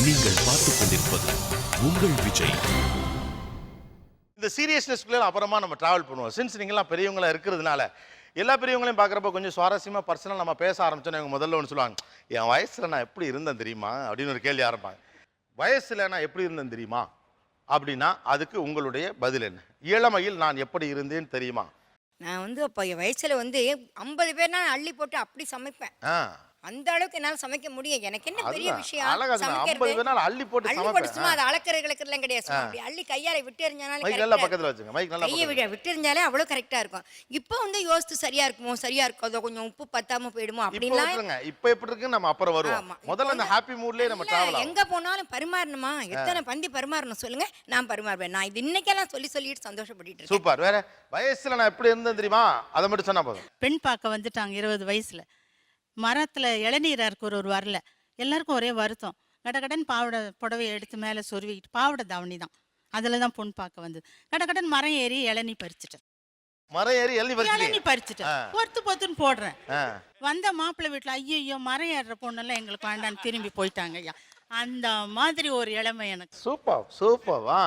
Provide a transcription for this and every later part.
நீங்கள் பார்த்துக் கொண்டிருப்பது உங்கள் விஜய். இந்த சீரியஸ்னஸ்க்குள்ள அப்புறமா நம்ம டிராவல் பண்ணுவோம். சின்ஸ் நீங்களாம் பெரியவங்களா இருக்கிறதுனால எல்லா பெரியவங்களையும் பார்க்குறப்ப கொஞ்சம் சுவாரஸ்யமாக பர்சனல் நம்ம பேச ஆரம்பிச்சோன்னா இவங்க முதல்ல ஒன்று சொல்லுவாங்க, என் வயசில் நான் எப்படி இருந்தேன் தெரியுமா அப்படின்னு ஒரு கேள்வி ஆரம்பிப்பாங்க. வயசில் நான் எப்படி இருந்தேன் தெரியுமா அப்படின்னா அதுக்கு உங்களுடைய பதில் என்ன? இளமையில் நான் எப்படி இருந்தேன்னு தெரியுமா? நான் வந்து அப்போ என் வயசுல வந்து 50 பேர்னா அள்ளி போட்டு அப்படி சமைப்பேன். ஆ அந்த அளவுக்கு என்னால சமைக்க முடியும். எனக்கு என்ன பெரிய அதுதான் விஷயம் அழகா சொன்ன. 50 சமைக்கிறது. பேர்னால அள்ளி போட்டு அள்ளி போட்டு சும்மா சமைப்பேன். அதை அளக்கிற கிளக்கிறதுலாம் கிடையாது. சும்மா அப்படி அள்ளி கையால விட்டு எறிஞ்சாலும் மைக் நல்லா பக்கத்தில் வச்சுங்க. மைக் நல்லா கையை விட்டு எறிஞ்சாலே அவ்வளோ கரெக்டா இருக்கும். இப்போ வந்து யோசித்து சரியா இருக்குமோ சரியா இருக்காதோ கொஞ்சம் உப்பு பத்தாம போயிடுமோ இப்போ அப்படின்லாம். விட்டுருங்க. இப்போ எப்படி இருக்கு நம்ம அப்புறம் வருவோம். ஆமா. முதல்ல அந்த ஹாப்பி மூட்லயே நம்ம இல்ல, டிராவல் ஆகும். எங்க போனாலும் பரிமாறணுமா? எத்தனை பந்தி பரிமாறணும் சொல்லுங்க, நான் பரிமாறுவேன். நான் இது இன்னைக்கெல்லாம் சொல்லிட்டு சந்தோஷப்பட்டுட்டு இருக்கேன். சூப்பர். வேற வயசுல நான் எப்படி இருந்தேன் தெரியுமா அதை மட்டும் சொன்னா போதும். பெண் பார்க்க வந்துட்டாங்க 20 வயசுல. மரத்துல இளநீர் ஒரு வரல. எல்லாருக்கும் ஒரே வருத்தம். கடகடன் பாவடை புடவையை எடுத்து மேலே சொருவிக்கிட்டு பாவடை தாவணி தான், அதில் தான் பொண்ணு பார்க்க வந்தது. கடகடன் மரம் ஏறி இளநீ பறிச்சுட்டேன். மரம் ஏறி இளநீ பறிச்சுட்டேன். பொத்துன்னு போடுறேன். ஆ. வந்த மாப்பிள்ளை வீட்டில் ஐயோ மரம் ஏறுற பொண்ணெல்லாம் எங்களுக்கு வேண்டான்னு திரும்பி போயிட்டாங்க ஐயா. அந்த மாதிரி ஒரு இளமை எனக்கு. Super super. வா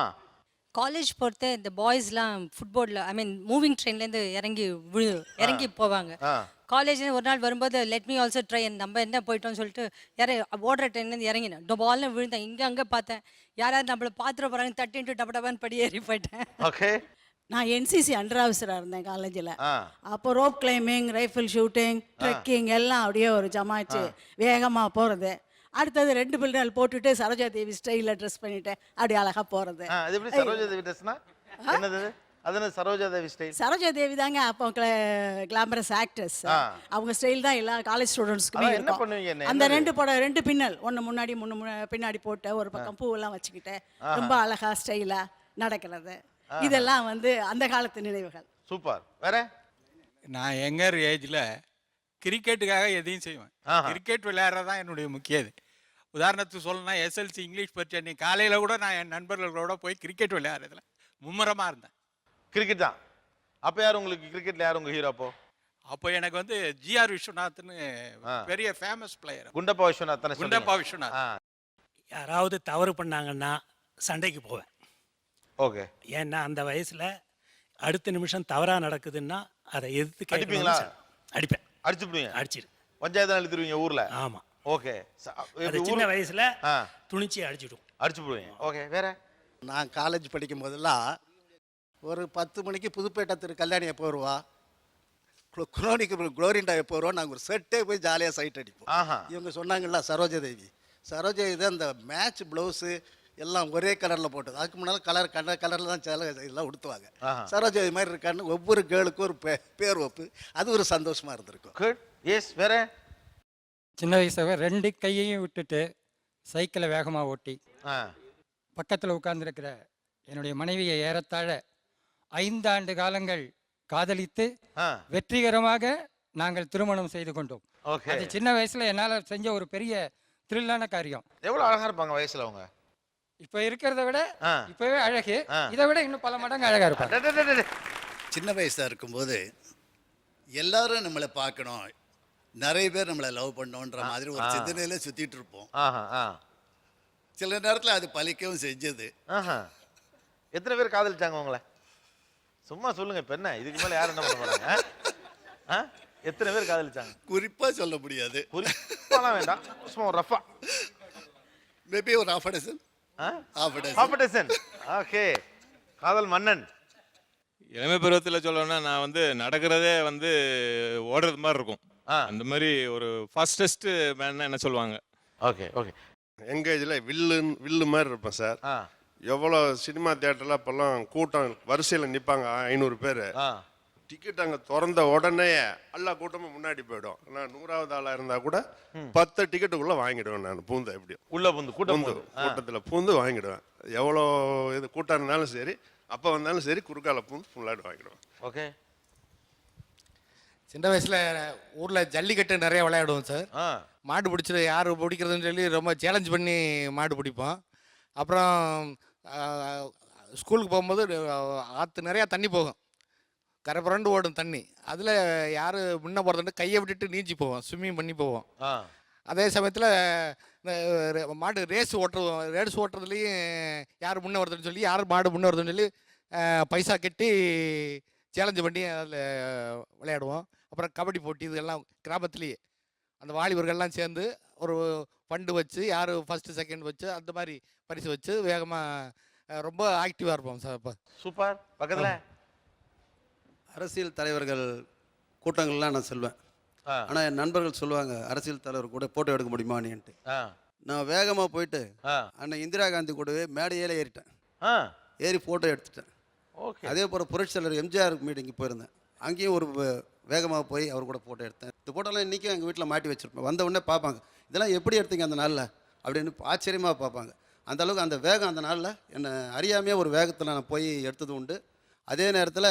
காலேஜ் பொறுத்த இந்த பாய்ஸ்லாம் ஃபுட்பாலில் மூவிங் ட்ரெயின்லேருந்து இறங்கி போவாங்க. காலேஜ்லேருந்து ஒரு நாள் வரும்போது லெட் மீ ஆல்சோ ட்ரை, நம்ம என்ன போயிட்டோம்னு சொல்லிட்டு ஓடுற ட்ரெயின்லேருந்து இறங்கினேன். பால்னு விழுந்தேன். அங்கே பார்த்தேன் யாராவது நம்மளை பார்த்துட போகிறாங்க, தட்டின்ட்டு டப டபான்னு படி ஏறி போயிட்டேன். ஓகே. நான் என்சிசி அண்டர் ஆஃபீஸராக இருந்தேன் காலேஜில். அப்போ rope climbing, rifle shooting, trekking எல்லாம் அப்படியே ஒரு ஜமாச்சு வேகமாக போகிறது. அடுத்தது 2 பில்டர் போட்டுட்டு சரோஜா தேவி ஸ்டைலில் ட்ரெஸ் பண்ணிட்டு அப்படி அழகாக போகிறது. அது எப்படி சரோஜா தேவி ட்ரெஸ்னா என்னது? அது சரோஜா தேவி ஸ்டைல். சரோஜா தேவி தாங்க அப்போ கிளாமரஸ் ஆக்ட்ரஸ். அவங்க ஸ்டைல் தான் எல்லா காலேஜ் ஸ்டூடெண்ட்ஸ்க்குமே என்ன இருக்கும். பண்ணுவீங்க? அந்த 2 பின்னல், ஒன்று முன்னாடி பின்னாடி போட்டு ஒரு பக்கம் பூவெல்லாம் வச்சுக்கிட்டு ரொம்ப அழகா ஸ்டைலா நடக்கிறது. இதெல்லாம் வந்து அந்த காலத்து நினைவுகள். சூப்பர். வேற நான் யங்கர் ஏஜில் கிரிக்கெட்டுக்காக எதையும் செய்வேன். கிரிக்கெட் விளையாடுறதான் என்னுடைய முக்கிய இது. உதாரணத்துக்கு சொல்லணும்னா எஸ்எல்சி இங்கிலீஷ் பற்றி அன்றைக்கி காலையில் கூட நான் என் நண்பர்களோட போய் கிரிக்கெட் விளையாடுறதுல மும்முரமாக இருந்தேன். கிரிக்கெட் தான். அப்போ யார் உங்களுக்கு கிரிக்கெட்ல யார் உங்க ஹீரோ? அப்போ எனக்கு வந்து ஜிஆர் விஸ்வநாத்னு பெரிய ஃபேமஸ் பிளேயர். குண்டப்பா விஸ்வநாத். குண்டப்பா விஸ்வநாத். யாராவது தவறு பண்ணாங்கன்னா சண்டைக்கு போவேன். ஓகே. ஏன்னா அந்த வயசில் அடுத்த நிமிஷம் தவறாக நடக்குதுன்னா அதை எதிர்த்து அடிப்பீங்களா? அடிப்பேன். அடிச்சுடுவீங்க? அடிச்சிடு. பஞ்சாயத்து எழுதிருவீங்க ஊர்ல? ஆமாம். ஓகே. சின்ன வயசில் துணிச்சி அடிச்சிடும். அடிச்சு போடுவீங்க. ஓகே. வேற நான் காலேஜ் படிக்கும் போதெல்லாம் ஒரு 10 மணிக்கு புதுப்பேட்டை திரு கல்யாணி எப்போ வருவா, குரோனிக்கு குளோரிண்டா எப்போ வருவா, நாங்கள் ஒரு செட்டே போய் ஜாலியாக சைட் அடிப்போம். இவங்க சொன்னாங்கல்ல சரோஜா தேவி அந்த மேட்ச் ப்ளவுஸு எல்லாம் ஒரே கலரில் போட்டது. அதுக்கு முன்னால் கலரில் தான் சில இதெல்லாம் உடுத்துவாங்க. சரோஜா தேவி மாதிரி இருக்கான்னு ஒவ்வொரு கேர்ளுக்கும் ஒரு பேர் வைப்பு. அது ஒரு சந்தோஷமாக இருந்திருக்கும். குட். எஸ். வேற சின்ன வயசாக 2 கையையும் விட்டுட்டு சைக்கிளை வேகமாக ஓட்டி பக்கத்தில் உட்கார்ந்துருக்கிற என்னுடைய மனைவியை ஏறத்தாழ 5 ஆண்டு காலங்கள் காதலித்து வெற்றிகரமாக நாங்கள் திருமணம் செய்து கொண்டோம். அது சின்ன வயசுல என்னால் செஞ்ச ஒரு பெரிய த்ரில்லான காரியம். எவ்வளோ அழகா இருப்பாங்க வயசுல அவங்க? இப்போ இருக்கிறத விட இப்பவே அழகு, இதை விட இன்னும் பல மடங்கு அழகா இருப்பாங்க. சின்ன வயசாக இருக்கும்போது எல்லாரும் நம்மளை பார்க்கணும், நிறைய பேர் நம்மளை லவ் பண்ணோன்ற மாதிரி ஒரு சிந்தனையில சுற்றிட்டு இருப்போம். சில நேரத்தில் அது பலிக்கவும் செஞ்சது. எத்தனை பேர் காதலிச்சாங்க உங்களை? சும்மா சொல்லுங்க. இப்போ என்ன இதுக்கு மேலே யாரும் என்ன பண்ண போறாங்க? எத்தனை பேர் காதலிச்சாங்க? குறிப்பாக சொல்ல முடியாது. குறிப்பாலாம் வேண்டாம், சும்மா ஒரு ரஃபா. மேபி ஒரு half a dozen. ஓகே. காதல் மன்னன். இளமை பருவத்தில் சொல்லணும்னா நான் வந்து நடக்கிறதே வந்து ஓடுறது மாதிரி இருக்கும். அந்த மாதிரி ஒரு ஃபாஸ்டஸ்ட் மேன் என்ன சொல்லுவாங்க. Okay okay. எங்கள் ஏஜில் வில்லு மாதிரி இருப்பேன் சார். எவ்வளோ சினிமா தியேட்டரில் அப்போல்லாம் கூட்டம் வரிசையில் நிற்பாங்க 500 பேர். டிக்கெட் அங்கே திறந்த உடனே எல்லா கூட்டமும் முன்னாடி போயிடும். நான் 100வது ஆளாக இருந்தால் கூட 10 டிக்கெட்டுக்குள்ளே வாங்கிடுவேன். நான் பூந்து எப்படியும் உள்ள கூட்டத்தில் பூந்து வாங்கிடுவேன். எவ்வளோ இது கூட்டம் இருந்தாலும் சரி, அப்போ வந்தாலும் சரி, குறுக்கால பூந்து ஃபுல்லாக வாங்கிடுவேன். ஓகே. சின்ன வயசில் ஊரில் ஜல்லிக்கட்டு நிறைய விளையாடுவோம் சார். மாடு பிடிச்சது யார் பிடிக்கிறதுன்னு சொல்லி ரொம்ப சேலஞ்ச் பண்ணி மாடு பிடிப்போம். அப்புறம் ஸ்கூலுக்கு போகும்போது ஆற்று நிறையா தண்ணி போகும், கரை புரண்டு ஓடும் தண்ணி. அதில் யார் முன்ன போகிறதுன்னு கையை விட்டுட்டு நீஞ்சி போவோம், ஸ்விம்மிங் பண்ணி போவோம். அதே சமயத்தில் மாடு ரேஸ் ஓட்டுறதுலேயும் யார் முன்னே வருதுன்னு சொல்லி யார் மாடு முன்னே வருதுன்னு சொல்லி பைசா கட்டி சேலஞ்சு பண்ணி அதில் விளையாடுவோம். அப்புறம் கபடி போட்டி இதெல்லாம் கிராமத்துலேயே அந்த வாலிபர்கள்லாம் சேர்ந்து ஒரு ஃபண்டு வச்சு யார் ஃபஸ்ட்டு செகண்ட் வச்சு அந்த மாதிரி பரிசு வச்சு வேகமாக ரொம்ப ஆக்டிவாக இருப்போம் சார். இப்போ சூப்பர். பக்கத்தில் அரசியல் தலைவர்கள் கூட்டங்கள்லாம் நான் செல்வேன். ஆனால் என் நண்பர்கள் சொல்லுவாங்க, அரசியல் தலைவர் கூட ஃபோட்டோ எடுக்க முடியுமான்னுட்டு. நான் வேகமாக போயிட்டு அண்ணன் இந்திரா காந்தி கூடவே மேடையில ஏறிட்டேன். ஏறி ஃபோட்டோ எடுத்துட்டேன். அதே போல் புரட்சித் தலைவர் எம்ஜிஆர் மீட்டிங்கு போயிருந்தேன். அங்கேயும் ஒரு வேகமாக போய் அவர் கூட ஃபோட்டோ எடுத்தேன். இந்த ஃபோட்டோலாம் இன்றைக்கும் எங்கள் வீட்டில் மாட்டி வச்சுருப்பேன். வந்த உடனே பார்ப்பாங்க, இதெல்லாம் எப்படி எடுத்தீங்க அந்த நாளில் அப்படின்னு ஆச்சரியமாக பார்ப்பாங்க. அந்த அளவுக்கு அந்த வேகம் அந்த நாளில் என்னை அறியாமையே ஒரு வேகத்தில் நான் போய் எடுத்தது உண்டு. அதே நேரத்தில்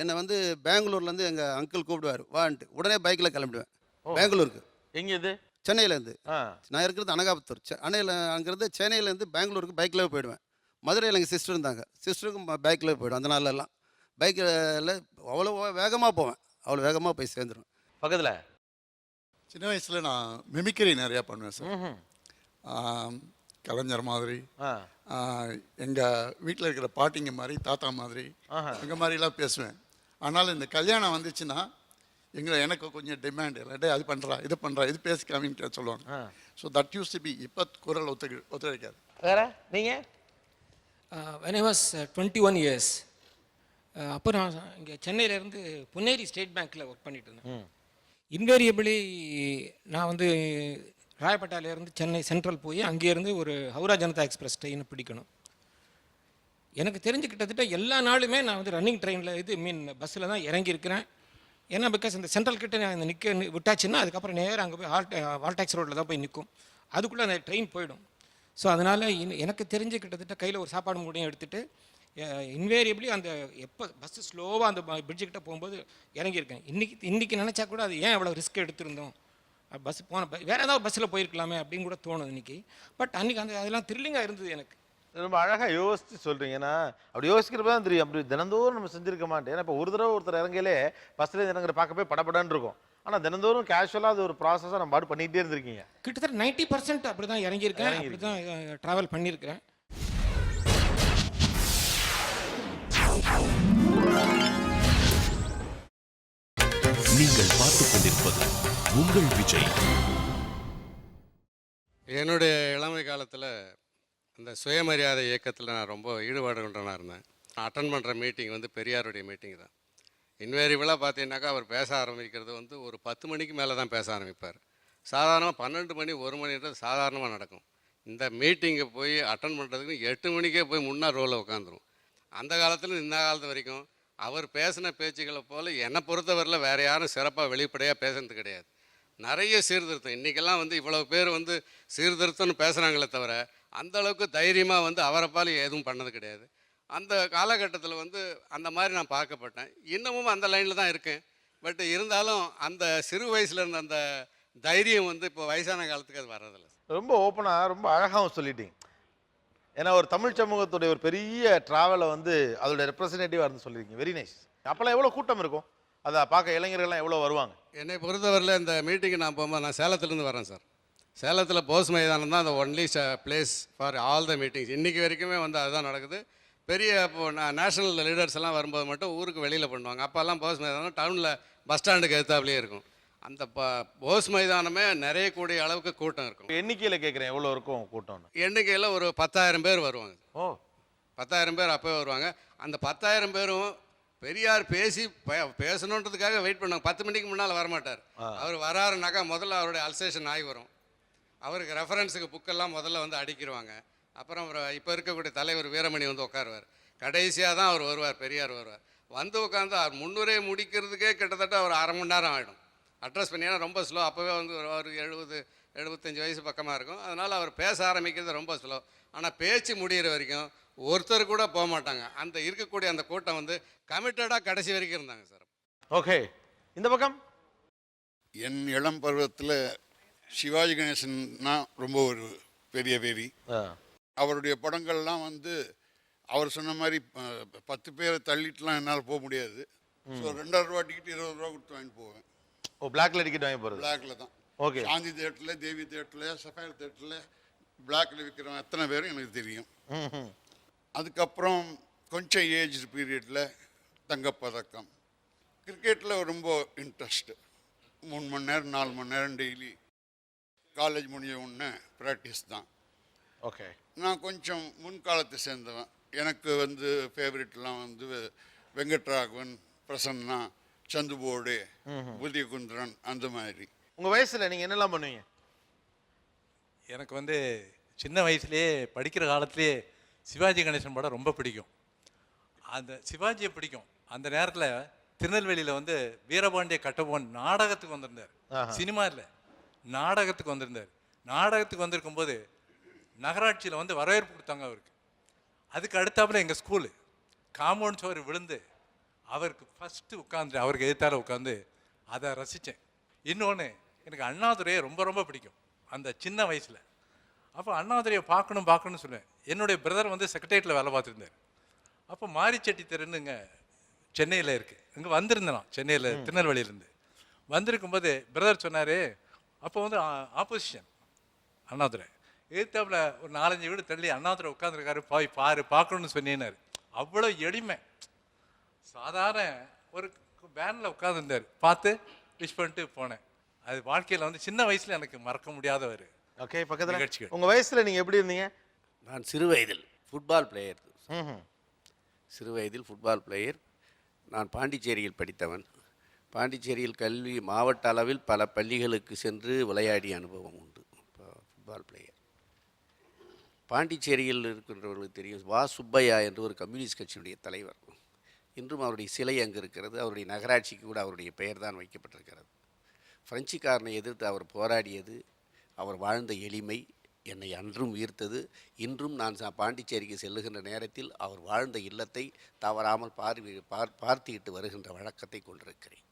என்னை வந்து பெங்களூர்லேருந்து எங்கள் அங்கிள் கூப்பிடுவார் வான்ட்டு, உடனே பைக்கில் கிளம்பிடுவேன் பெங்களூருக்கு. எங்கே இது? சென்னையிலேருந்து. நான் இருக்கிறது அனகாபுத்தூர். அங்கேருந்து சென்னையிலேருந்து பெங்களூருக்கு பைக்கில் போயிடுவேன். மதுரையில் எங்கள் சிஸ்டர் இருந்தாங்க, சிஸ்டருக்கும் பைக்கில் போயிடும். அந்த நாளெல்லாம் பைக்கில் அவ்வளோ வேகமாக போவேன், அவ்வளோ வேகமாக போய் சேர்ந்துருவேன். பக்கத்தில் சின்ன வயசில் நான் மிமிக்ரி நிறையா பண்ணுவேன் சார். கலைஞர் மாதிரி, எங்கள் வீட்டில் இருக்கிற பாட்டிங்க மாதிரி, தாத்தா மாதிரி, எங்கள் மாதிரிலாம் பேசுவேன். ஆனால் இந்த கல்யாணம் வந்துச்சுன்னா எனக்கு கொஞ்சம் டிமாண்ட் இல்லாட்டி அது பண்ணுறா இது பண்ணுறா இது பேசி காமிங்கிட்ட சொல்லுவாங்க. So that use to be. இப்போ குரல் ஒத்துழைக்காது. வேற நீங்கள்? when I was 21 years அப்போ நான் இங்கே சென்னையிலேருந்து பொன்னேரி ஸ்டேட் பேங்க்கில் ஒர்க் பண்ணிட்டு இருந்தேன். இன்வேரியபிளி நான் வந்து ராயப்பேட்டாலேருந்து சென்னை சென்ட்ரல் போய் அங்கேருந்து ஒரு ஹவுரா ஜனதா எக்ஸ்பிரஸ் ட்ரெயினை பிடிக்கணும். எனக்கு தெரிஞ்சு கிட்டத்தட்ட எல்லா நாளுமே நான் வந்து ரன்னிங் ட்ரெயினில் பஸ்ஸில் தான் இறங்கியிருக்கிறேன். ஏன்னா பிகாஸ் இந்த சென்ட்ரல் கிட்ட நான் விட்டாச்சுன்னா அதுக்கப்புறம் நேரம் அங்கே போய் வால்டாக்ஸ் ரோட்டில் தான் போய் நிற்கும், அதுக்குள்ளே அந்த ட்ரெயின் போயிடும். ஸோ அதனால் எனக்கு தெரிஞ்சு கிட்டத்தட்ட கையில் ஒரு சாப்பாடு மூடையும் எடுத்துகிட்டு இன்வேரியபிளி அந்த எப்போ பஸ்ஸு ஸ்லோவாக அந்த பிரிட்ஜுக்கிட்ட போகும்போது இறங்கியிருக்கேன். இன்றைக்கி நினச்சா கூட அது ஏன் எவ்வளோ ரிஸ்க் எடுத்திருந்தோம், பஸ் வேறு ஏதாவது பஸ்ஸில் போயிருக்கலாமே அப்படின்னு கூட தோணுது இன்றைக்கி. பட் அன்றைக்கி அதெல்லாம் த்ரில்லிங்காக இருந்தது எனக்கு. ரொம்ப அழகாக யோசித்து சொல்கிறீங்க. ஏன்னா அப்படி யோசிக்கிறப்ப தான் தெரியும், அப்படி தினந்தோறும் நம்ம செஞ்சுருக்க மாட்டேன். ஏன்னா இப்போ ஒரு தடவை ஒருத்தர் இறங்கலே பஸ்ஸில் இறங்குற பார்க்க படப்படான்னு இருக்கும். ஆனால் தினந்தோறும் கேஷுவலாக அது ஒரு ப்ராசஸாக நம்ம பாடு பண்ணிகிட்டே இருந்திருக்கீங்க. கிட்டத்தட்ட 90% அப்படி தான் இறங்கியிருக்கேன், அப்படி தான் ட்ராவல் பண்ணியிருக்கிறேன். நீங்கள் பார்த்துக் கொண்டிருப்பது உங்கள் விஜய். என்னுடைய இளமை காலத்தில் இந்த சுயமரியாதை இயக்கத்தில் நான் ரொம்ப ஈடுபாடு கொண்டனாக இருந்தேன். நான் அட்டன் பண்ணுற மீட்டிங் வந்து பெரியாருடைய மீட்டிங் தான். இன்வேரியபிளாக பார்த்தீங்கன்னாக்கா அவர் பேச ஆரம்பிக்கிறது வந்து ஒரு 10 மணிக்கு மேலே தான் பேச ஆரம்பிப்பார். சாதாரணமாக 12 மணி 1 மணின்றது சாதாரணமாக நடக்கும். இந்த மீட்டிங்கை போய் அட்டன் பண்ணுறதுக்கு 8 மணிக்கே போய் முன்னாள் ரோவில் உட்காந்துரும். அந்த காலத்தில் இந்த காலத்து வரைக்கும் அவர் பேசின பேச்சுக்களை போல் என்னை பொறுத்தவரையில் வேறு யாரும் சிறப்பாக வெளிப்படையாக பேசுறது கிடையாது. நிறைய சீர்திருத்தம் இன்றைக்கெல்லாம் வந்து இவ்வளவு பேர் வந்து சீர்திருத்தம்னு பேசுகிறாங்களே தவிர அந்த அளவுக்கு தைரியமாக வந்து அவரைப்பால் எதுவும் பண்ணது கிடையாது. அந்த காலகட்டத்தில் வந்து அந்த மாதிரி நான் பார்க்கப்பட்டேன். இன்னமும் அந்த லைனில் தான் இருக்கேன். பட் இருந்தாலும் அந்த சிறு வயசில் இருந்த அந்த தைரியம் வந்து இப்போ வயசான காலத்துக்கு அது வர்றதில்லை. ரொம்ப ஓப்பனாக ரொம்ப அழகாகவும் சொல்லிட்டீங்க. ஏன்னா ஒரு தமிழ் சமூகத்துடைய ஒரு பெரிய ட்ராவலை வந்து அதோட ரெப்ரஸன்டேட்டிவாக இருந்து சொல்லியிருக்கீங்க. Very nice. அப்போல்லாம் எவ்வளோ கூட்டம் இருக்கும், அதை பார்க்க இளைஞர்கள்லாம் எவ்வளோ வருவாங்க? என்னை பொறுத்தவரையில் இந்த மீட்டிங்கு நான் போகும்போது நான் சேலத்துலேருந்து வரேன் சார். சேலத்தில் போஸ் மைதானம் தான் அந்த only place for all the meetings. இன்றைக்கி வரைக்குமே வந்து அதுதான் நடக்குது. பெரிய இப்போது நேஷனல் லீடர்ஸ் எல்லாம் வரும்போது மட்டும் ஊருக்கு வெளியில் பண்ணுவாங்க. அப்போல்லாம் போஸ் மைதானம் டவுனில் பஸ் ஸ்டாண்டுக்கு எதிர்த்தாப்புலேயே இருக்கும். அந்த போஸ் மைதானமே நிறைய கூடிய அளவுக்கு கூட்டம் இருக்கும். எண்ணிக்கையில் கேட்குறேன், எவ்வளோ இருக்கும் கூட்டம்? எண்ணிக்கையில் ஒரு 10,000 பேர் வருவாங்க. ஓ, 10,000 பேர் அப்போவே வருவாங்க. அந்த 10,000 பேரும் பெரியார் பேசணுன்றதுக்காக வெயிட் பண்ணுவாங்க. 10 மணிக்கு முன்னால் வரமாட்டார். அவர் வராருனாக்கா முதல்ல அவருடைய அல்சேஷன் ஆகி வரும். அவருக்கு ரெஃபரன்ஸுக்கு புக்கெல்லாம் முதல்ல வந்து அடிக்கிடுவாங்க. அப்புறம் இப்போ இருக்கக்கூடிய தலைவர் வீரமணி வந்து உட்காருவார். கடைசியாக தான் அவர் வருவார், பெரியார் வருவார். வந்து உட்காந்து அவர் முன்னுரை முடிக்கிறதுக்கே கிட்டத்தட்ட ஒரு அரை மணி நேரம் ஆகிடும். அட்ரஸ் பண்ணினா ரொம்ப ஸ்லோ. அப்போவே வந்து ஒரு 70-75 வயசு பக்கமாக இருக்கும். அதனால் அவர் பேச ஆரம்பிக்கிறது ரொம்ப ஸ்லோ. ஆனால் பேச்சு முடிகிற வரைக்கும் ஒருத்தர் கூட போக மாட்டாங்க. அந்த இருக்கக்கூடிய அந்த கூட்டம் வந்து கமிட்டடாக கடைசி வரைக்கும் இருந்தாங்க சார். ஓகே, இந்த பக்கம் என் இளம் பருவத்தில் சிவாஜி கணேசன்னா ரொம்ப ஒரு பெரிய பேரி. அவருடைய படங்கள்லாம் வந்து அவர் சொன்ன மாதிரி 10 பேரை தள்ளிட்டுலாம் என்னால் போக முடியாது. ஸோ 2,000 ரூபா டிக்கெட் 20 ரூபா கொடுத்து வாங்கிட்டு போவேன். ஓ, பிளாக்ல டிக்கெட் வாங்கி போகிறது? பிளாக்ல தான். ஓகே. சாந்தி தேட்டரில், தேவி தேட்டரில், சஃபயர் தேட்டரில், பிளாக்ல விற்கிறவங்க அத்தனை பேரும் எனக்கு தெரியும். அதுக்கப்புறம் கொஞ்சம் ஏஜ் பீரியடில் தங்கப்பதக்கம். கிரிக்கெட்டில் ரொம்ப இன்ட்ரெஸ்ட்டு. 3 மணி நேரம் 4 மணி நேரம் டெய்லி காலேஜ் முடிஞ்ச உடனே ப்ராக்டிஸ் தான். ஓகே. நான் கொஞ்சம் முன்காலத்தை சேர்ந்தவன். எனக்கு வந்து ஃபேவரெட்லாம் வந்து வெங்கட்ராகவன், பிரசன்னா, சந்துபோடு, புதியகுந்திரன் அந்த மாதிரி. உங்கள் வயசில் நீங்கள் என்னெல்லாம் பண்ணுவீங்க? எனக்கு வந்து சின்ன வயசுலேயே படிக்கிற காலத்துலேயே சிவாஜி கணேசன் படம் ரொம்ப பிடிக்கும். அந்த சிவாஜியை பிடிக்கும். அந்த நேரத்தில் திருநெல்வேலியில் வந்து வீரபாண்டிய கட்டபொம்மன் நாடகத்துக்கு வந்திருந்தார். சினிமா இல்லை, நாடகத்துக்கு வந்திருந்தார். நாடகத்துக்கு வந்திருக்கும்போது நகராட்சியில் வந்து வரவேற்பு கொடுத்தாங்க அவருக்கு. அதுக்கு அடுத்தாப்புல எங்கள் ஸ்கூலு காம்பவுண்ட் சுவர் விழுந்து அவருக்கு ஃபஸ்ட்டு உட்காந்து அவருக்கு எதிர்த்தால உட்காந்து அதை ரசித்தேன். இன்னொன்று, எனக்கு அண்ணாதுரையை ரொம்ப ரொம்ப பிடிக்கும் அந்த சின்ன வயசில். அப்போ அண்ணாதுரையை பார்க்கணும்னு சொல்லுவேன். என்னுடைய பிரதர் வந்து செக்ரட்டேரியட்டில் வேலை பார்த்துருந்தார். அப்போ மாரிச்செட்டி தெருன்னுங்க சென்னையில் இருக்குது. இங்கே வந்திருந்தேன் நான் சென்னையில் திருநெல்வேலியிலேருந்து. வந்திருக்கும்போது பிரதர் சொன்னார், அப்போ வந்து ஆப்போசிஷன் அண்ணாதுரை எதிர்த்தாப்புல ஒரு 4-5 வீடு தள்ளி அண்ணாதுரை உட்காந்துருக்காரு, போய் பார்க்கணுன்னு சொன்னேன்னாரு. அவ்வளோ எளிமை. சாதாரண ஒரு வேனில் உட்காந்துருந்தார். பார்த்து விஷ் பண்ணிட்டு போனேன். அது வாழ்க்கையில் வந்து சின்ன வயசில் எனக்கு மறக்க முடியாதவர். ஓகே. பக்கத்தில் நிகழ்ச்சிகள். உங்கள் வயசில் நீங்கள் எப்படி இருந்தீங்க? நான் சிறு வயதில் ஃபுட்பால் பிளேயர். சிறு வயதில் ஃபுட்பால் பிளேயர். நான் பாண்டிச்சேரியில் படித்தவன். பாண்டிச்சேரியில் கல்வி மாவட்ட அளவில் பல பள்ளிகளுக்கு சென்று விளையாடிய அனுபவம் உண்டு. Football player. பாண்டிச்சேரியில் இருக்கின்றவர்களுக்கு தெரியும், வா சுப்பையா என்று ஒரு கம்யூனிஸ்ட் கட்சியினுடைய தலைவர். இன்றும் அவருடைய சிலை அங்கு இருக்கிறது. அவருடைய நகராட்சிக்கு கூட அவருடைய பெயர் தான் வைக்கப்பட்டிருக்கிறது. பிரெஞ்சுக்காரனை எதிர்த்து அவர் போராடியது, அவர் வாழ்ந்த எளிமை என்னை அன்றும் ஈர்த்தது. இன்றும் நான் பாண்டிச்சேரிக்கு செல்லுகின்ற நேரத்தில் அவர் வாழ்ந்த இல்லத்தை தவறாமல் பார்த்துக்கிட்டு வருகின்ற வழக்கத்தை கொண்டிருக்கிறேன்.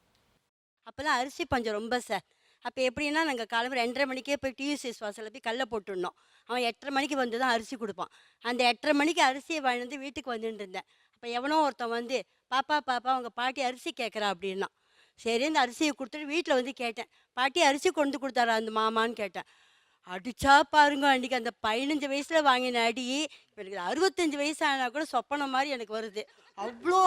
அப்போல்லாம் அரிசி பஞ்சம் ரொம்ப சார். அப்போ எப்படின்னா நாங்கள் காலம்பு 2:30 மணிக்கே போய் டியூசிஎஸ் வாசலில் போய் கல்லை போட்டுடணும். அவன் 8:30 மணிக்கு வந்து தான் அரிசி கொடுப்பான். அந்த 8:30 மணிக்கு அரிசியை வாங்கி வந்து வீட்டுக்கு வந்துட்டு இருந்தேன். அப்போ எவனோ ஒருத்தன் வந்து, பாப்பா உங்கள் பாட்டி அரிசி கேட்குறா அப்படின்னா. சரி, அந்த அரிசியை கொடுத்துட்டு வீட்டில் வந்து கேட்டேன், பாட்டி அரிசி கொண்டு கொடுத்தாரா அந்த மாமான்னு கேட்டேன். அடிச்சா பாருங்க, அன்றைக்கி அந்த 15 வயசில் வாங்கின அடி இப்போ எனக்கு 65 வயசு ஆனால் கூட சொப்பனம் மாதிரி எனக்கு வருது. அவ்வளோ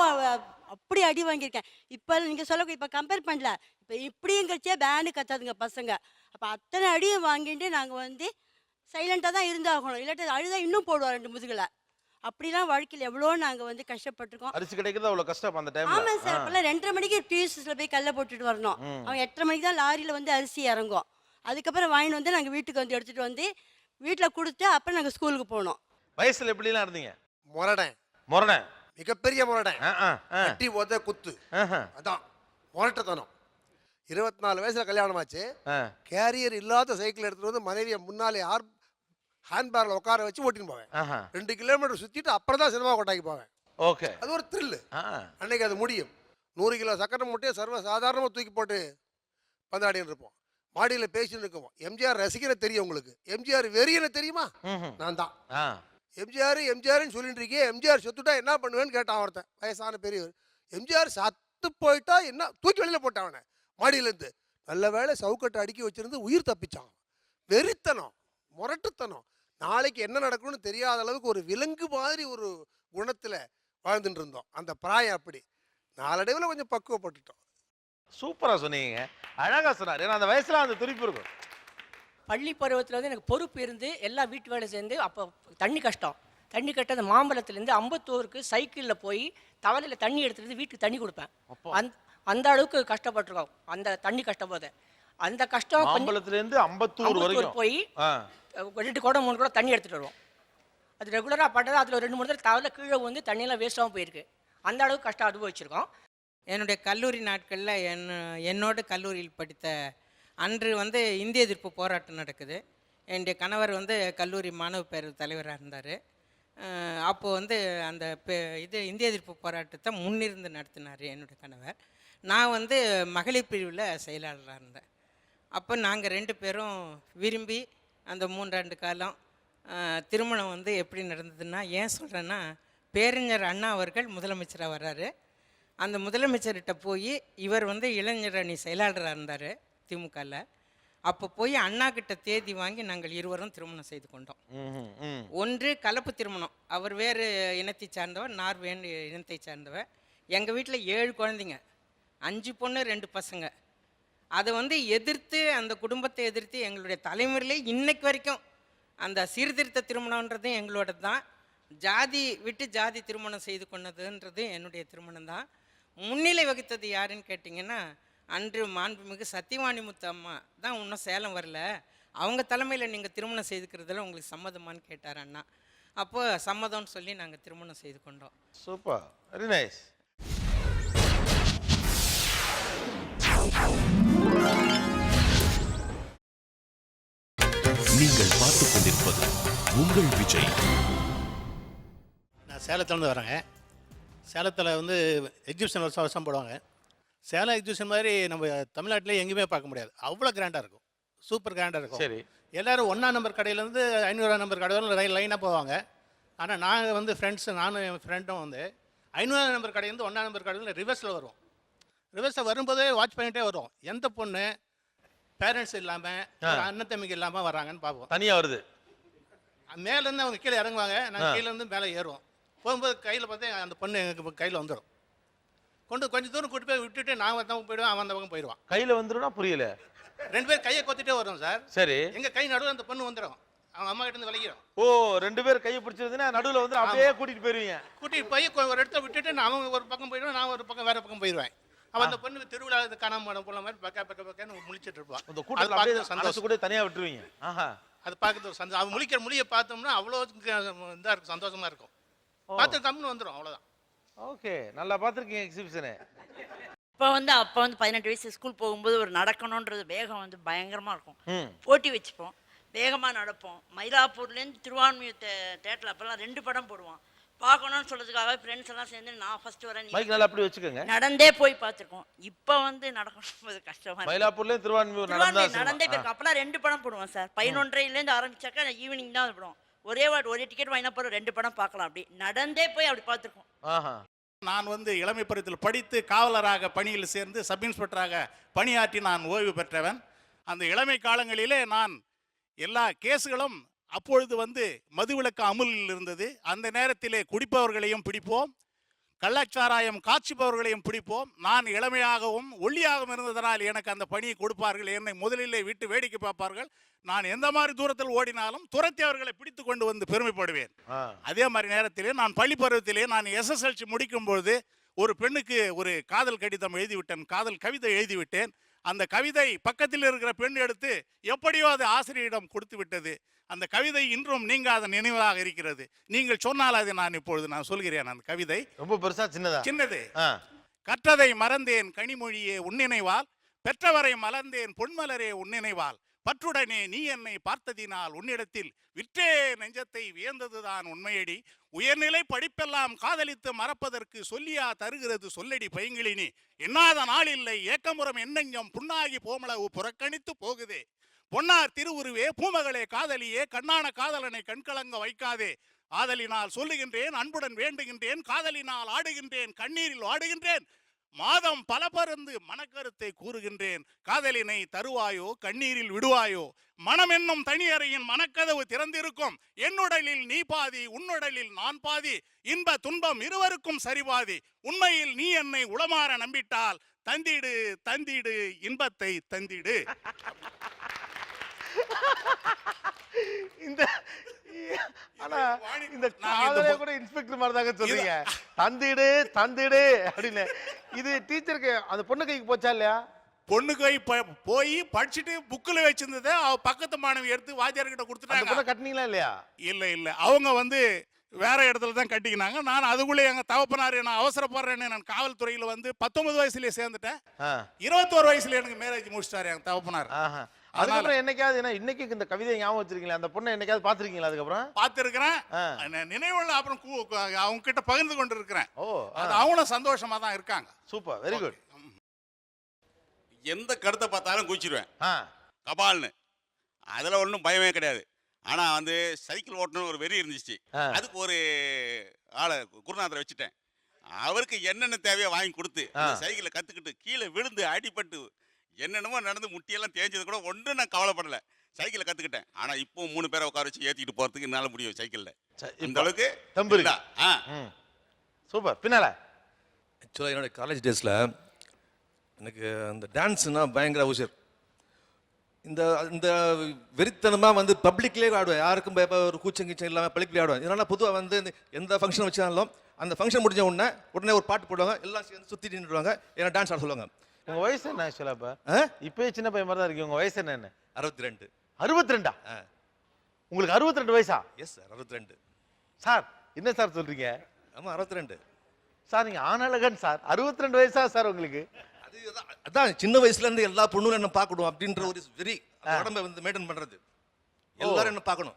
அப்படி அடி வாங்கியிருக்கேன். இப்போ நீங்கள் சொல்ல, இப்போ கம்பேர் பண்ணல, இப்போ இப்படியும் கழிச்சே பேண்டு கத்தாதுங்க பசங்க. அப்போ அத்தனை அடியும் வாங்கிட்டு நாங்கள் வந்து சைலண்ட்டாக தான் இருந்தாகணும். இல்லாட்டி அழுதான் இன்னும் போடுவோம் 2 முதுகில். அப்படிலாம் வாழ்க்கையில் எவ்வளோ நாங்கள் வந்து கஷ்டப்பட்டிருக்கோம். அரிசி கிடைக்கிறது அவ்வளோ கஷ்டம் அந்த டைம். ஆமாம் சார். அப்போல்லாம் 2:30 மணிக்கு டியூசிஸில் போய் கல்லை போட்டுட்டு வரணும். அவன் 8:30 மணிக்கு தான் லாரியில் வந்து அரிசி இறங்கும். அதுக்கப்புறம் வாங்கிட்டு வந்து நாங்கள் வீட்டுக்கு வந்து எடுத்துகிட்டு வந்து வீட்டில் கொடுத்து அப்புறம் நாங்கள் ஸ்கூலுக்கு போனோம். வயசில் எப்படிலாம் இருந்தீங்க? முரடன், மிகப்பெரிய முரடன். கட்டி போத குத்து, அதான் முரட்டத்தனம். 24 வயசில் கல்யாணம் ஆச்சு. கேரியர் இல்லாத சைக்கிள் எடுத்துகிட்டு வந்து மனைவியை முன்னாலே ஹேண்ட்பேரில் உட்கார வச்சு ஓட்டின்னு போவேன். 2 கிலோமீட்டர் சுற்றிட்டு அப்புறம் தான் சினிமா கொட்டாக்கி போவேன். ஓகே. அது ஒரு த்ரில்லு. அன்னைக்கு அது முடியும். 100 கிலோ சக்கரை மூட்டையை சர்வ சாதாரணமாக தூக்கி போட்டு பந்தாடின்னு இருப்போம். மாடியில் பேசின்னு இருக்கோம். எம்ஜிஆர் ரசிகரை தெரியும் உங்களுக்கு. எம்ஜிஆர் வெறியனை தெரியுமா? நான் தான். எம்ஜிஆர்னு சொல்லிட்டு இருக்கே, எம்ஜிஆர் செத்துட்டா என்ன பண்ணுவேன்னு கேட்டான் ஒருத்தன், வயசான பெரியவர். எம்ஜிஆர் சத்து போயிட்டா என்ன, தூக்கி வெளியில் போட்டான் அவனை மாடியிலேருந்து. நல்ல வேளை சவுக்கட்டை அடுக்கி வச்சிருந்து உயிர் தப்பிச்சான். வெறித்தனம், முரட்டுத்தனம். நாளைக்கு என்ன நடக்கும்னு தெரியாத அளவுக்கு ஒரு விலங்கு மாதிரி ஒரு குணத்தில் வாழ்ந்துட்டு இருந்தோம். அந்த பிராயம் அப்படி. நாளடைவில் கொஞ்சம் பக்குவப்பட்டுட்டோம். சூப்பராக சொன்னீங்க, அழகாக சொன்னார். ஏன்னா அந்த வயசில் அந்த துடிப்பு இருக்கும். பள்ளி பருவத்தில் வந்து எனக்கு பொறுப்பு இருந்து எல்லா வீட்டு வேலை சேர்ந்து, அப்போ தண்ணி கஷ்டம். தண்ணி கட்ட அந்த மாம்பழத்துலேருந்து அம்பத்தூருக்கு சைக்கிளில் போய் தவளையில் தண்ணி எடுத்துகிட்டு வீட்டுக்கு தண்ணி கொடுப்பேன். அந்த அளவுக்கு கஷ்டப்பட்டிருக்கோம் அந்த தண்ணி கஷ்டப்போது. அந்த கஷ்டம் மாம்பழத்துலேருந்து அம்பத்தூர் வரைக்கும் போய் 2 குடம் 3 குடம் தண்ணி எடுத்துகிட்டு வருவோம். அது ரெகுலராக பண்ணுறது. அதில் 2-3 தடவை தவளை கீழே வந்து தண்ணியெல்லாம் வேஸ்ட்டாகவும் போயிருக்கு. அந்த அளவுக்கு கஷ்டம் அனுபவிச்சிருக்கோம். என்னுடைய கல்லூரி நாட்களில் என்னோட கல்லூரியில் படித்த அன்று வந்து இந்திய எதிர்ப்பு போராட்டம் நடக்குது. என்னுடைய கணவர் வந்து கல்லூரி மாணவ பேரவை தலைவராக இருந்தார். அப்போது வந்து அந்த இந்திய எதிர்ப்பு போராட்டத்தை முன்னிருந்து நடத்தினார் என்னுடைய கணவர். நான் வந்து மகளிர் பிரிவில் செயலாளராக இருந்தேன். அப்போ நாங்கள் 2 பேரும் விரும்பி அந்த 3 ஆண்டு காலம் திருமணம் வந்து எப்படி நடந்ததுன்னா, ஏன் சொல்கிறேன்னா, பேரறிஞர் அண்ணா அவர்கள் முதலமைச்சராக வர்றாரு. அந்த முதலமைச்சர்கிட்ட போய் இவர் வந்து இளைஞர் அணி செயலாளராக இருந்தார் திமுகவில். அப்போ போய் அண்ணா கிட்ட தேதி வாங்கி நாங்கள் இருவரும் திருமணம் செய்து கொண்டோம். ஒன்று கலப்பு திருமணம். அவர் வேறு இனத்தை சார்ந்தவர், நான் வேறு இனத்தை சார்ந்தவர். எங்கள் வீட்டில் 7 குழந்தைங்க, 5 பொண்ணு 2 பசங்க. அதை வந்து எதிர்த்து, அந்த குடும்பத்தை எதிர்த்து எங்களுடைய தலைமுறையிலே இன்னைக்கு வரைக்கும் அந்த சீர்திருத்த திருமணன்றதும் எங்களோட தான். ஜாதி விட்டு ஜாதி திருமணம் செய்து கொண்டதுன்றது என்னுடைய திருமணம் தான். முன்னிலை வகித்தது யாருன்னு கேட்டிங்கன்னா, அன்று மாண்புமிகு சத்தியவாணி முத்து அம்மா தான். இன்னும் சேலம் வரல, அவங்க தலைமையில் நீங்கள் திருமணம் செய்துக்கிறதுல உங்களுக்கு சம்மதமானு கேட்டார் அண்ணா. அப்போ சம்மதம்னு சொல்லி நாங்கள் திருமணம் செய்து கொண்டோம். Super, very nice. நீங்கள் பார்த்துக் கொண்டிருப்பது உங்கள் விஜய். நான் சேலத்துலேருந்து வரேங்க. சேலத்தில் வந்து எக்ஸிபிஷன் வருஷம் போடுவாங்க. சேலம் எக்ஸிபிஷன் மாதிரி நம்ம தமிழ்நாட்டிலே எங்கேயுமே பார்க்க முடியாது. அவ்வளோ கிராண்டாக இருக்கும், சூப்பர் கிராண்டாக இருக்கும். சரி. எல்லோரும் 1ஆம் நம்பர் கடையிலேருந்து 500ஆம் நம்பர் கடை வரை லைனாக போவாங்க. ஆனால் நாங்கள் வந்து ஃப்ரெண்ட்ஸு, நானும் என் ஃப்ரெண்டும் வந்து 500ஆம் நம்பர் கடையிலேருந்து 1ஆம் நம்பர் கடையில் ரிவர்ஸில் வருவோம். ரிவர்ஸில் வரும்போதே வாட்ச் பண்ணிகிட்டே வரும், எந்த பொண்ணு பேரண்ட்ஸ் இல்லாமல் அண்ணன் தம்பிக்கு இல்லாமல் வராங்கன்னு பார்ப்போம். தனியாக வருது. மேலேருந்து அவங்க கீழே இறங்குவாங்க, நாங்கள் கீழேருந்து மேலே ஏறுவோம். போகும்போது கையில் பார்த்தா அந்த பொண்ணு எங்களுக்கு கையில் வந்துடும். கொஞ்சம் தூரம் கூட்டு போய் விட்டுட்டு நான் வந்தவங்க போயிடுவேன், அவன் வந்தவங்க போயிடுவான். கையில் வந்துடும்னா புரியல. 2 பேர் கையை கொத்திட்டே வரும் சார். சரி. எங்கள் கை நடுவில் அந்த பொண்ணு வந்துடும், அவங்க அம்மா கிட்ட இருந்து விளைக்கிறோம். ஓ, 2 பேர் கையை பிடிச்சிருந்துன்னா நடுவில் வந்து அப்படியே கூட்டிகிட்டு போயிடுவீங்க. கூட்டிகிட்டு போய் ஒரு இடத்த விட்டுட்டு நான் அவங்க ஒரு பக்கம் போயிடுவேன், நான் ஒரு பக்கம் வேறு பக்கம் போயிடுவேன். அவன் அந்த பொண்ணு திருவிழா காணாம போன மாதிரி பக்கம் முழிச்சிட்டு இருப்பான். அந்த கூட்டத்தில் சந்தோஷம் கூட தனியாக விட்டுருவீங்க. ஆஹா, அது பார்க்கறது ஒரு சந்தோஷம். அவன் முழிக்கிற மொழியை பார்த்தோம்னா அவ்வளோ இதாக இருக்கும், சந்தோஷமாக இருக்கும். பார்த்து கம்முன்னு வந்துடும், அவ்வளோதான். ஓகே, நல்லா பார்த்துருக்கீங்க எக்ஸிபிஷனு. அப்போ வந்து 18 வயசு ஸ்கூல் போகும்போது ஒரு நடக்கணுன்றது வேகம் வந்து பயங்கரமாக இருக்கும். போட்டி வச்சுப்போம், வேகமாக நடப்போம். மயிலாப்பூர்லேருந்து திருவான்மியூர் தேட்டரில் அப்போல்லாம் 2 படம் போடுவோம். பார்க்கணும்னு சொல்றதுக்காக ஃப்ரெண்ட்ஸ் எல்லாம் சேர்ந்து நான் ஃபர்ஸ்ட் வரேன், மைக் நல்லா அப்படி வச்சுக்கோங்க. நடந்தே போய் பார்த்துருக்கோம். இப்போ வந்து நடக்கும்போது கஷ்டமா. மயிலாப்பூர்லேயும் திருவான்மியூர் நடந்தே போயிருக்கோம். அப்போலாம் 2 படம் போடுவோம் சார். 11:30லேருந்து ஆரம்பிச்சாக்கா ஈவினிங் தான் போடுவோம். ஒரே டிக்கெட் வாங்கினா போகிற 2 படம் பார்க்கலாம். அப்படி நடந்தே போய் அப்படி பார்த்துருக்கோம். நான் வந்து இளமை பருவத்தில் படித்து காவலராக பணியில் சேர்ந்து சப் இன்ஸ்பெக்டராக பணியாற்றி நான் ஓய்வு பெற்றவன். அந்த இளமை காலங்களிலே நான் எல்லா கேஸுகளும் அப்பொழுது வந்து மதுவிலக்கு அமுலில் இருந்தது. அந்த நேரத்திலே குடிப்பவர்களையும் பிடிப்போம், கள்ளச்சாராயம் காய்ச்சுபவர்களையும் பிடிப்போம். நான் இளமையாகவும் ஒல்லியாகவும் இருந்ததனால் எனக்கு அந்த பணியை கொடுப்பார்கள். என்னை முதலிலே விட்டு வேடிக்கை பார்ப்பார்கள். நான் எந்த மாதிரி தூரத்தில் ஓடினாலும் துரத்தி அவர்களை பிடித்து கொண்டு வந்து பெருமைப்படுவேன். அதே மாதிரி நேரத்திலே நான் பள்ளி பருவத்திலே நான் SSLC முடிக்கும்பொழுது ஒரு பெண்ணுக்கு ஒரு காதல் கடிதம் எழுதிவிட்டேன், காதல் கவிதை எழுதிவிட்டேன். அந்த கவிதை பக்கத்தில் இருக்கிற பெண் எடுத்து எப்படியோ அது ஆசிரியரிடம் கொடுத்து விட்டது. அந்த கவிதை இன்றும் நீங்காத நினைவாக இருக்கிறது. நீங்கள் சொன்னால் அதை நான் இப்பொழுது நான் சொல்கிறேன். அந்த கவிதை ரொம்ப பெருசா சின்னதா? சின்னது. கற்றதை மறந்தேன் கனிமொழியே உன்னினைவால், பெற்றவரை மலர்ந்தேன் பொன்மலரே உன்னினைவால், பற்றுடனே நீ என்னை பார்த்ததினால் உன்னிடத்தில் விற்றே நெஞ்சத்தை வியந்ததுதான் உண்மையடி, உயர்நிலை படிப்பெல்லாம் காதலித்து மறப்பதற்கு சொல்லியா தருகிறது சொல்லடி பைங்கிளினி, எண்ணாத நாள் இல்லை ஏக்கமுறம் எண்ணெஞ்சம் புண்ணாகி போமளவு புறக்கணித்து போகுதே, பொன்னார் திருவுருவே பூமகளே காதலியே கண்ணான காதலனை கண்கலங்க வைக்காதே, ஆதலினால் சொல்லுகின்றேன் அன்புடன் வேண்டுகின்றேன், காதலினால் ஆடுகின்றேன் கண்ணீரில் ஆடுகின்றேன், மாதம் பல பருந்து மனக்கருத்தை கூறுகின்றேன், காதலினை தருவாயோ கண்ணீரில் விடுவாயோ, மனம் என்னும் தனியறையின் மனக்கதவு திறந்திருக்கும், என்னுடலில் நீ பாதி உன்னுடலில் நான் பாதி, இன்ப துன்பம் இருவருக்கும் சரிபாதி, உண்மையில் நீ என்னை உளமாற நம்பிட்டால் தந்திடு தந்திடு இன்பத்தை தந்திடு. இந்த ஆனா இந்த காதலே கூட இன்ஸ்பெக்டர் மாதிரி தாங்க சொல்றீங்க, தந்திடு தந்திடு அப்படின்னு. இது டீச்சருக்கு அந்த பொண்ணு கைக்கு போச்சா இல்லையா? பொண்ணு கை போய் படிச்சுட்டு புக்கில் வச்சிருந்ததை பக்கத்து மாணவி எடுத்து வாத்தியார்கிட்ட கொடுத்துட்டாங்க. கட்டினீங்களா இல்லையா? இல்ல அவங்க வந்து வேற இடத்துல தான் கட்டிக்கினாங்க. நான் அதுக்குள்ளே எங்க தவப்பனார் நான் அவசரப்படுறேன்னு நான் காவல்துறையில் வந்து 19 வயசுலயே சேர்ந்துட்டேன். 21 வயசுல எனக்கு மேரேஜ் முடிச்சிட்டாரு எங்க தவப்பனார். அதுக்கப்புறம் என்னைக்காவது இன்னைக்கு இந்த கவிதை ஞாபகம் வச்சிருக்கீங்களா? அந்த பொண்ணை என்னைக்காவது பாத்துருக்கீங்களா? அதுக்கப்புறம் பார்த்துருக்கிறேன், நினைவுள்ள அப்புறம் அவங்க கிட்ட பகிர்ந்து கொண்டு இருக்கிறேன். அது அவங்களும் சந்தோஷமா தான் இருக்காங்க. Super, very good. எந்த கருத்தை பார்த்தாலும் குச்சிடுவேன் கபால்னு, அதில் ஒன்றும் பயமே கிடையாது. ஆனால் வந்து சைக்கிள் ஓட்டணும் ஒரு வெறி இருந்துச்சு. அதுக்கு ஒரு ஆளை குருநாதரை வச்சுட்டேன். அவருக்கு என்னென்ன தேவையோ வாங்கி கொடுத்து சைக்கிளை கற்றுக்கிட்டு கீழே விழுந்து அடிபட்டு என்னென்னமோ நடந்து முட்டியெல்லாம் தேஞ்சது கூட ஒன்றும் நான் கவலைப்படலை. சைக்கிளை கற்றுக்கிட்டேன். ஆனால் இப்போ 3 பேரை உட்கார வச்சு ஏற்றிக்கிட்டு போகிறதுக்கு என்னால் முடியும் சைக்கிளில். இந்த அளவுக்கு தம்பு இல்ல. சூப்பர். பின்னால ஆக்சுவலாக என்னோட காலேஜ் டேஸில் எனக்கு அந்த டான்ஸுனால் பயங்கர உசிர். இந்த இந்த வெறித்தனமாக வந்து பப்ளிக்லேயே ஆடுவேன். யாருக்கும் ஒரு கூச்சம் கீச்சம் இல்லாமல் பப்ளிக்லேயே ஆடுவேன். இதனால் பொதுவாக வந்து எந்த ஃபங்க்ஷன் வச்சாலும் அந்த ஃபங்க்ஷன் முடிஞ்ச உடனே ஒரு பாட்டு போடுவாங்க, எல்லாம் சேர்ந்து சுற்றிட்டு நின்றுவாங்க, ஏன்னா டான்ஸ் ஆட சொல்லுவாங்க. உங்கள் வயசு என்ன ஆக்சுவலாக? இப்போயே சின்ன பையன் மாதிரி தான் இருக்கு. உங்கள் வயசு என்ன? 62. 62? உங்களுக்கு 62 வயசா? Yes sir, 62. சார் என்ன சார் சொல்கிறீங்க? ஆமாம், 62 சார். நீங்கள் ஆனழகன் சார். 62 வயசா சார் உங்களுக்கு? அதான் சின்ன வயசுலேருந்து எல்லா பொண்ணுங்களும் என்ன பார்க்கணும் அப்படின்ற ஒரு வெறி, உடம்பை வந்து மெயின்டைன் பண்ணுறது. எல்லாரும் என்ன பார்க்கணும்.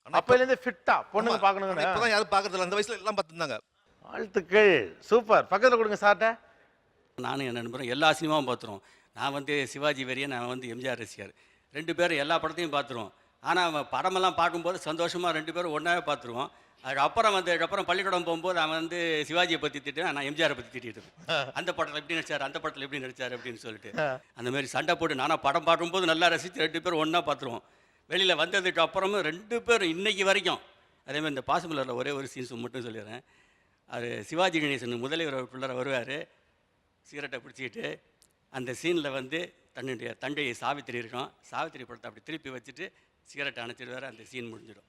அப்போலேருந்து ஃபிட்டா பொண்ணுங்க பார்க்கணும். இப்போதான் யாரும் பார்க்கறதில்ல. அந்த வயசில் எல்லாம் பார்த்துருந்தாங்க. வாழ்த்துக்கள். சூப்பர். பக்கத்தில் கொடுங்க சார்ட்ட. நானும் என் நண்பரும் எல்லா சினிமாவும் பார்த்துருவோம். நான் வந்து சிவாஜி வெறியன், நான் வந்து எம்ஜிஆர் ரசிகர். 2 பேரும் எல்லா படத்தையும் பார்த்துருவோம். ஆனால் படமெல்லாம் பார்க்கும்போது சந்தோஷமாக 2 பேரும் ஒன்றாவே பார்த்துருவோம். அதுக்கப்புறம் பள்ளிக்கூடம் போகும்போது அவன் வந்து சிவாஜியை பற்றி திட்டுவேன், நான் எம்ஜிஆரை பற்றி திட்டிட்டு அந்த படத்தில் எப்படி நடிச்சார், அந்த படத்தில் எப்படி நடிச்சார் அப்படின்னு சொல்லிட்டு அந்த மாதிரி சண்டை போட்டு நானாக படம் பார்க்கும்போது நல்லா ரசித்து 2 பேரும் ஒன்றா பார்த்துருவோம். வெளியில் வந்ததுக்கு அப்புறமும் 2 பேரும் இன்னைக்கு வரைக்கும். அதேமாதிரி இந்த பாசமலரில் ஒரே ஒரு சீன்ஸ் மட்டும் சொல்லிடுறேன். அது சிவாஜி கணேசன் முதலிவர் பிள்ளை வருவார், சிகரெட்டை பிடிச்சிக்கிட்டு அந்த சீனில் வந்து தன்னுடைய தண்டை சாவித்திரி இருக்கும். சாவித்திரி படத்தை அப்படி திருப்பி வச்சுட்டு சிகரெட்டை அணைச்சிடுவார். அந்த சீன் முடிஞ்சிடும்.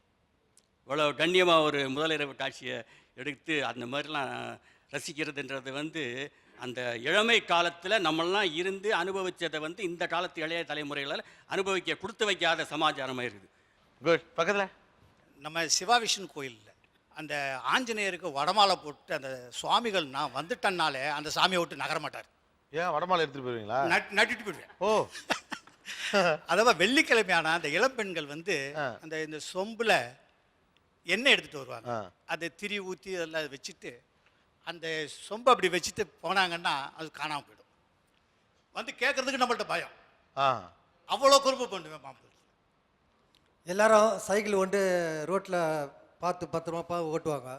இவ்வளோ கண்ணியமாக ஒரு முதலிரவு காட்சியை எடுத்து அந்த மாதிரிலாம் ரசிக்கிறதுன்றது வந்து அந்த இளமை காலத்தில் நம்மளாம் இருந்து அனுபவித்ததை வந்து இந்த காலத்து இளைய தலைமுறைகளால் அனுபவிக்க கொடுத்து வைக்காத சமாச்சாரமாக இருக்குது. குட். பக்கத்தில் நம்ம சிவாவிஷ்ணு கோயிலில் அந்த ஆஞ்சநேயருக்கு வடமாலை போட்டு அந்த சுவாமிகள் நான் வந்துட்டனாலே அந்த சாமியை விட்டு நகர மாட்டார். ஏன் வடமாலை எடுத்துகிட்டு போயிருவீங்களா? நட்டுட்டு போயிடுவேன். ஓ. அதாவது வெள்ளிக்கிழமையான அந்த இளம்பெண்கள் வந்து இந்த சொம்பில் எண்ணெய் எடுத்துகிட்டு வருவாங்க. அதை திரி ஊற்றி அதெல்லாம் வச்சுட்டு அந்த சொம்பை அப்படி வச்சுட்டு போனாங்கன்னா அது காணாமல் போயிடும். வந்து கேட்குறதுக்கு நம்மள்ட்ட பயம். அவ்வளோ குறும்பு பண்ணுவேன் மாம்பழம். எல்லாரும் சைக்கிள் கொண்டு ரோட்டில் பார்த்து பத்திரமா ஓட்டுவாங்க.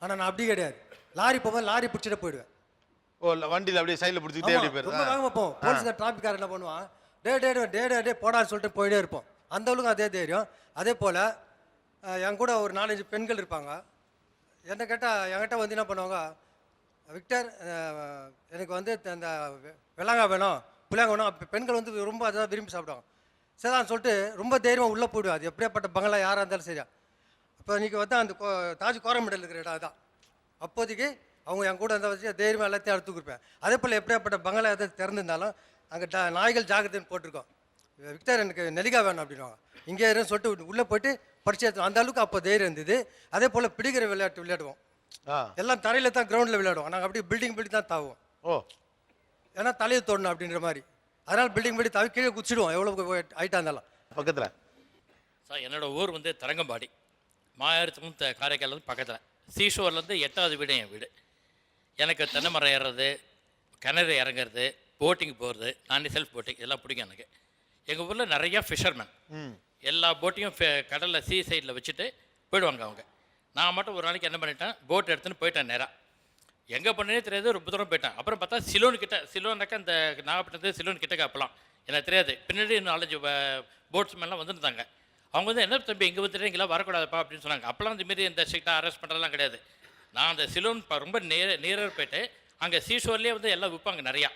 ஆனால் நான் அப்படி கிடையாது. லாரி போகும்போது லாரி பிடிச்சிட்டு போயிடுவேன். ஓ, வண்டியில் அப்படியே சைடில் பிடிச்சிக்கிட்டே அப்படி போயிடுது. ரொம்ப வேகமாக போவோம். போலீஸ்கார் டிராஃபிக்காரர் என்ன பண்ணுவான், டே போடான்னு சொல்லிட்டு போயிட்டே இருப்போம். அந்த அளவுக்கு அதே தைரியம். அதே போல் என் கூட ஒரு 4-5 பெண்கள் இருப்பாங்க. என்ன கேட்டால் என்கிட்ட வந்து என்ன பண்ணுவாங்க, விக்டர் எனக்கு வந்து அந்த வெள்ளாங்க வேணும், புள்ளாங்க வேணும். பெண்கள் வந்து ரொம்ப அதான் விரும்பி சாப்பிடுவாங்க. சரிதான் சொல்லிட்டு ரொம்ப தைரியமாக உள்ளே போயிடுவேன். அது எப்படியாப்பட்ட பங்களா யாராக இருந்தாலும் சரியா. அப்போ இன்றைக்கி வந்து அந்த தாஜ் கோரமண்டல் இருக்கிற இடம் தான். அப்போதைக்கு அவங்க என் கூட அந்த வச்சு தைரியமாக எல்லாத்தையும் எடுத்து கொடுப்பேன். அதே போல் எப்படியாப்பட்ட பங்களா எதாவது திறந்துருந்தாலும் அங்கே நாய்கள் ஜாகிரதைன்னு போட்டிருக்கோம். விக்டர் எனக்கு நெல்லிக்காய் வேணும் அப்படின்வாங்க. இங்கே இருன்னு சொல்லிட்டு உள்ளே போயிட்டு படிச்சு எடுத்து அந்த அளவுக்கு அப்போ தைரியம் இருந்தது. அதே போல் பிடிக்கிற விளையாட்டு விளையாடுவோம். எல்லாம் தரையில் தான் கிரவுண்டில் விளையாடுவோம். நாங்கள் அப்படியே பில்டிங் தான் தாவோம். ஏன்னா தலையை தோடணும் அப்படின்ற மாதிரி. அதனால் பில்டிங் தாவி கீழே குச்சிடுவோம் எவ்வளோ ஹைட்டாக இருந்தாலும். பக்கத்தில் சார் என்னோட ஊர் வந்து தரங்கம்பாடி, மாயாரத்துக்கும் காரைக்கால் வந்து பக்கத்தில். சீஷோர்லேருந்து 8வது வீடு என் வீடு. எனக்கு தென்னை மரம் ஏறுறது, கிணறு இறங்குறது, போட்டிங் போகிறது, நானே செல்ஃப் போட்டிங் இதெல்லாம் பிடிக்கும் எனக்கு. எங்கள் ஊரில் நிறையா ஃபிஷர்மேன் எல்லா போட்டையும் கடலில் சீ சைடில் வச்சுட்டு போயிடுவாங்க அவங்க. நான் மட்டும் ஒரு நாளைக்கு என்ன பண்ணிட்டேன், போட் எடுத்துன்னு போயிட்டேன் நேராக. எங்கே பண்ணனே தெரியாது, ரொம்ப தூரம் போயிட்டேன். அப்புறம் பார்த்தா சிலோனாக்கா இந்த நாகப்பட்டினத்து சிலோன் கிட்டக்க அப்பலாம் எனக்கு தெரியாது. பின்னாடி 4-5 போட்ஸ் மேலாம் வந்துருந்தாங்க. அவங்க வந்து என்ன தம்பி இங்கே வந்துட்டு இங்கெல்லாம் வரக்கூடாதுப்பா அப்படின்னு சொன்னாங்க. அப்போலாம் இந்தமாரி இந்த ஸ்ட்ரிக்டாக அரெஸ்ட் பண்ணுறதுலாம் கிடையாது. நான் அந்த சிலோன் ரொம்ப நேராக போயிட்டு அங்கே சீஷோர்லேயே வந்து எல்லாம் விற்பாங்க. நிறையா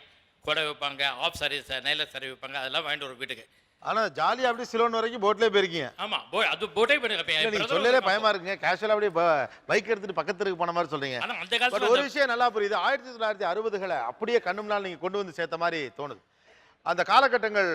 கொடை வைப்பாங்க, ஆஃப் சாரி நைலர் சாரி வைப்பாங்க. அதெல்லாம் வாங்கிட்டு ஒரு வீட்டுக்கு. ஆனால் ஜாலியாக அப்படியே சிலோன் வரைக்கும் போட்லேயே போயிருக்கீங்க. ஆமாம், அது போட்டே போயிருக்கேன். சொல்லலே பயமா இருக்குங்க. கேஷுவலாக அப்படியே பைக் எடுத்துட்டு பக்கத்துக்கு போன மாதிரி சொல்றீங்க. ஆனால் அந்த காலத்தில் ஒரு விஷயம் நல்லா புரியுது. 1960களை அப்படியே கண்ணு முன்னால் நீங்கள் கொண்டு வந்து சேர்த்த மாதிரி தோணுது. அந்த காலகட்டங்கள்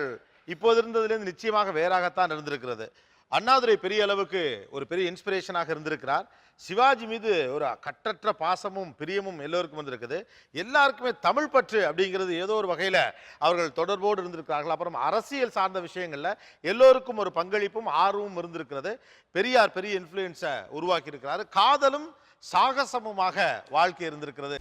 இப்போது இருந்ததுலேருந்து நிச்சயமாக வேறாகத்தான் இருந்திருக்கிறது. அண்ணாதுரை பெரிய அளவுக்கு ஒரு பெரிய இன்ஸ்பிரேஷனாக இருந்திருக்கிறார். சிவாஜி மீது ஒரு கட்டற்ற பாசமும் பிரியமும் எல்லோருக்கும் வந்திருக்குது. எல்லாருக்குமே தமிழ் பற்று அப்படிங்கிறது ஏதோ ஒரு வகையில் அவர்கள் தொடர்போடு இருந்திருக்கிறார்கள். அப்புறம் அரசியல் சார்ந்த விஷயங்களில் எல்லோருக்கும் ஒரு பங்களிப்பும் ஆர்வமும் இருந்திருக்கிறது. பெரியார் பெரிய இன்ஃப்ளூயன்ஸை உருவாக்கி இருக்கிறாரு. காதலும் சாகசமுமாக வாழ்க்கை இருந்திருக்கிறது.